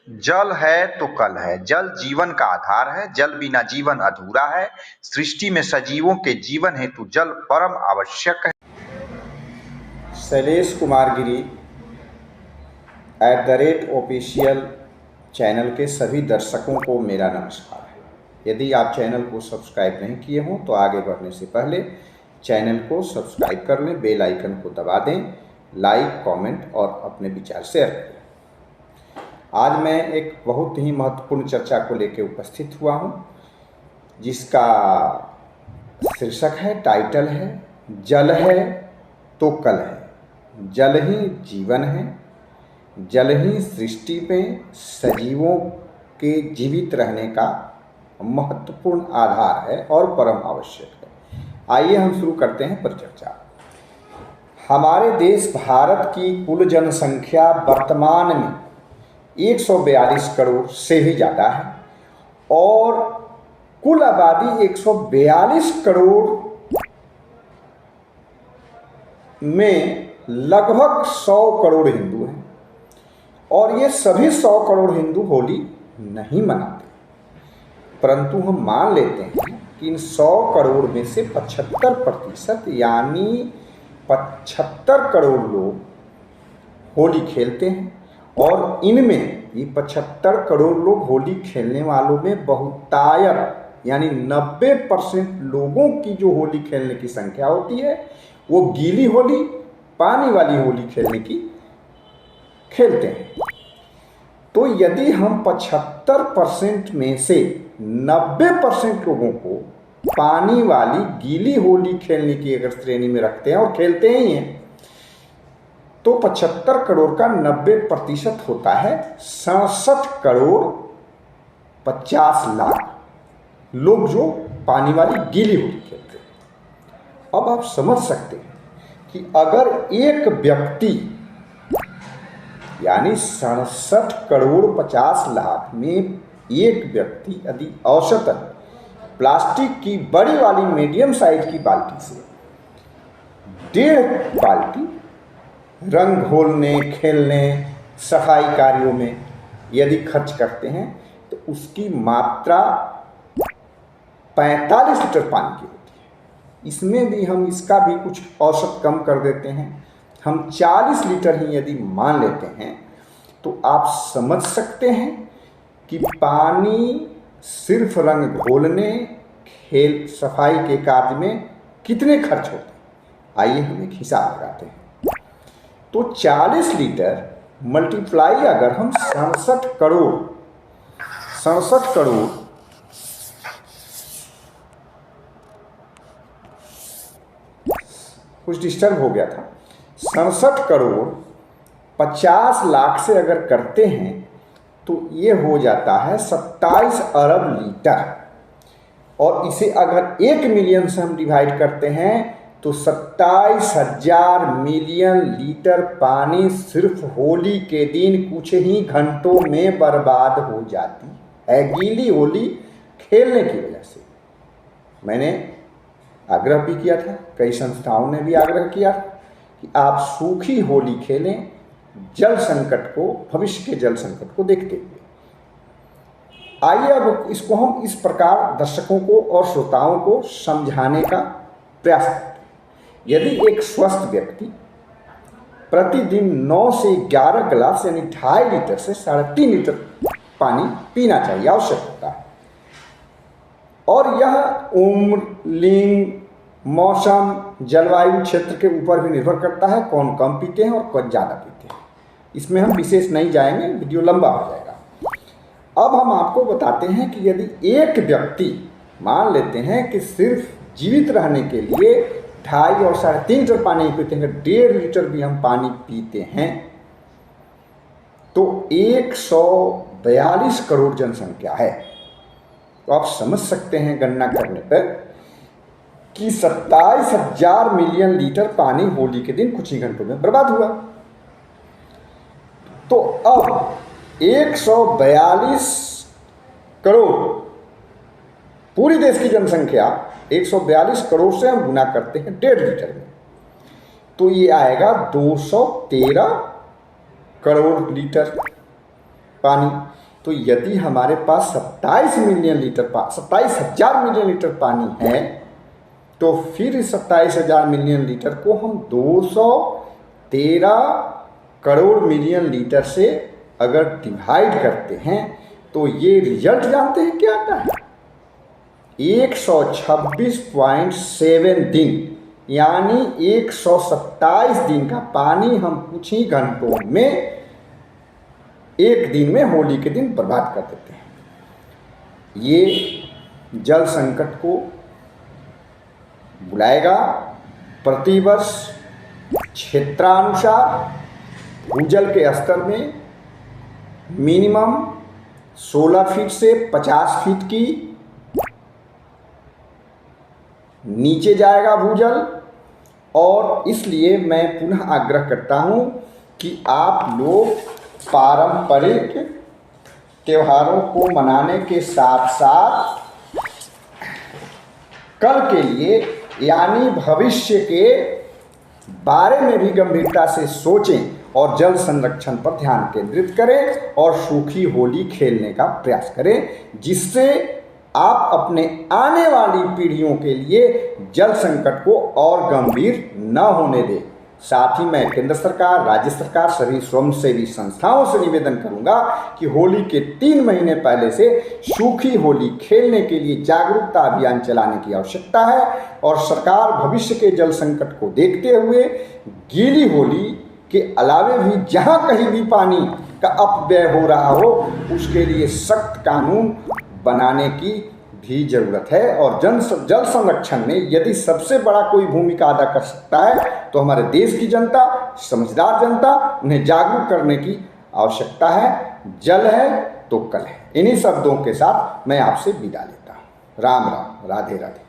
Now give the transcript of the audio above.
जल है तो कल है। जल जीवन का आधार है। जल बिना जीवन अधूरा है। सृष्टि में सजीवों के जीवन हेतु जल परम आवश्यक है। शैलेश कुमार गिरी @ऑफिशियल चैनल के सभी दर्शकों को मेरा नमस्कार है। यदि आप चैनल को सब्सक्राइब नहीं किए हों तो आगे बढ़ने से पहले चैनल को सब्सक्राइब कर लें, बेल आइकन को दबा दें, लाइक, कमेंट और अपने विचार शेयर करें। आज मैं एक बहुत ही महत्वपूर्ण चर्चा को लेकर उपस्थित हुआ हूं, जिसका शीर्षक है, टाइटल है, जल है तो कल है। जल ही जीवन है। जल ही सृष्टि में सजीवों के जीवित रहने का महत्वपूर्ण आधार है और परम आवश्यक है। आइए हम शुरू करते हैं परिचर्चा। हमारे देश भारत की कुल जनसंख्या वर्तमान में 142 करोड़ से भी ज़्यादा है और कुल आबादी 142 करोड़ में लगभग 100 करोड़ हिंदू हैं और ये सभी 100 करोड़ हिंदू होली नहीं मनाते, परंतु हम मान लेते हैं कि इन 100 करोड़ में से 75% यानी 75 करोड़ लोग होली खेलते हैं और इनमें ये 75 करोड़ लोग होली खेलने वालों में बहुतायत यानी 90% लोगों की जो होली खेलने की संख्या होती है वो गीली होली, पानी वाली होली खेलते हैं। तो यदि हम 75% में से 90% लोगों को पानी वाली गीली होली खेलने की अगर श्रेणी में रखते हैं और खेलते ही हैं तो 75 करोड़ का 90% होता है 67 करोड़ 50 लाख लोग जो पानी वाली गीली होली खेलते हैं। अब आप समझ सकते हैं कि अगर एक व्यक्ति यानी 67 करोड़ 50 लाख में एक व्यक्ति यदि औसतन प्लास्टिक की बड़ी वाली मीडियम साइज की बाल्टी से 1.5 बाल्टी रंग घोलने, खेलने, सफाई कार्यों में यदि खर्च करते हैं तो उसकी मात्रा 45 लीटर पानी की होती है। इसमें भी हम इसका भी कुछ औसत कम कर देते हैं, हम 40 लीटर ही यदि मान लेते हैं तो आप समझ सकते हैं कि पानी सिर्फ रंग घोलने, खेल, सफाई के कार्य में कितने खर्च होते हैं। आइए हम एक हिसाब लगाते हैं। तो 40 लीटर मल्टीप्लाई अगर हम 67 करोड़ कुछ डिस्टर्ब हो गया था, 67 करोड़ 50 लाख से अगर करते हैं तो ये हो जाता है 27 अरब लीटर और इसे अगर 1 मिलियन से हम डिवाइड करते हैं तो 27,000 मिलियन लीटर पानी सिर्फ होली के दिन कुछ ही घंटों में बर्बाद हो जाती है गीली होली खेलने की वजह से। मैंने आग्रह भी किया था, कई संस्थाओं ने भी आग्रह किया कि आप सूखी होली खेलें, जल संकट को, भविष्य के जल संकट को देखते हुए। आइए अब इसको हम इस प्रकार दर्शकों को और श्रोताओं को समझाने का प्रयास करते हैं। यदि एक स्वस्थ व्यक्ति प्रतिदिन 9 से 11 गिलास यानी 2.5 लीटर से 3.5 लीटर पानी पीना चाहिए, आवश्यक होता है। और यह उम्र, लिंग, मौसम, जलवायु क्षेत्र के ऊपर भी निर्भर करता है, कौन कम पीते हैं और कौन ज़्यादा पीते हैं। इसमें हम विशेष नहीं जाएंगे, वीडियो लंबा हो जाएगा। अब हम आपको बताते हैं कि यदि एक व्यक्ति मान लेते हैं कि सिर्फ जीवित रहने के लिए 2.5 और 3.5 लीटर पानी पीते हैं, 1.5 लीटर भी हम पानी पीते हैं तो 142 करोड़ जनसंख्या है। तो आप समझ सकते हैं गणना करने पर कि 27,000 मिलियन लीटर पानी होली के दिन कुछ ही घंटों में बर्बाद हुआ। तो अब 142 करोड़ पूरी देश की जनसंख्या 142 करोड़ से हम गुना करते हैं 1.5 लीटर में तो ये आएगा 213 करोड़ लीटर पानी। तो यदि हमारे पास 27 मिलियन लीटर 27,000 मिलियन लीटर पानी है, तो फिर 27,000 मिलियन लीटर को हम 213 करोड़ मिलियन लीटर से अगर डिवाइड करते हैं तो ये रिजल्ट जानते हैं क्या आता है? 126.7 दिन, यानी 127 दिन का पानी हम कुछ ही घंटों में एक दिन में होली के दिन बर्बाद कर देते हैं। ये जल संकट को बुलाएगा। प्रतिवर्ष क्षेत्रानुसार भूजल के स्तर में मिनिमम 16 फीट से 50 फीट की नीचे जाएगा भूजल। और इसलिए मैं पुनः आग्रह करता हूं कि आप लोग पारंपरिक त्योहारों को मनाने के साथ साथ कल के लिए यानी भविष्य के बारे में भी गंभीरता से सोचें और जल संरक्षण पर ध्यान केंद्रित करें और सूखी होली खेलने का प्रयास करें, जिससे आप अपने आने वाली पीढ़ियों के लिए जल संकट को और गंभीर न होने दें। साथ ही मैं केंद्र सरकार, राज्य सरकार, सभी स्वयंसेवी संस्थाओं से निवेदन करूंगा कि होली के 3 महीने पहले से सूखी होली खेलने के लिए जागरूकता अभियान चलाने की आवश्यकता है और सरकार भविष्य के जल संकट को देखते हुए गीली होली के अलावे भी जहां कहीं भी पानी का अपव्यय हो रहा हो उसके लिए सख्त कानून बनाने की भी जरूरत है। और जल संरक्षण में यदि सबसे बड़ा कोई भूमिका अदा कर सकता है तो हमारे देश की जनता, समझदार जनता, उन्हें जागरूक करने की आवश्यकता है। जल है तो कल है। इन्हीं शब्दों के साथ मैं आपसे विदा लेता हूँ। राम राम, राधे राधे।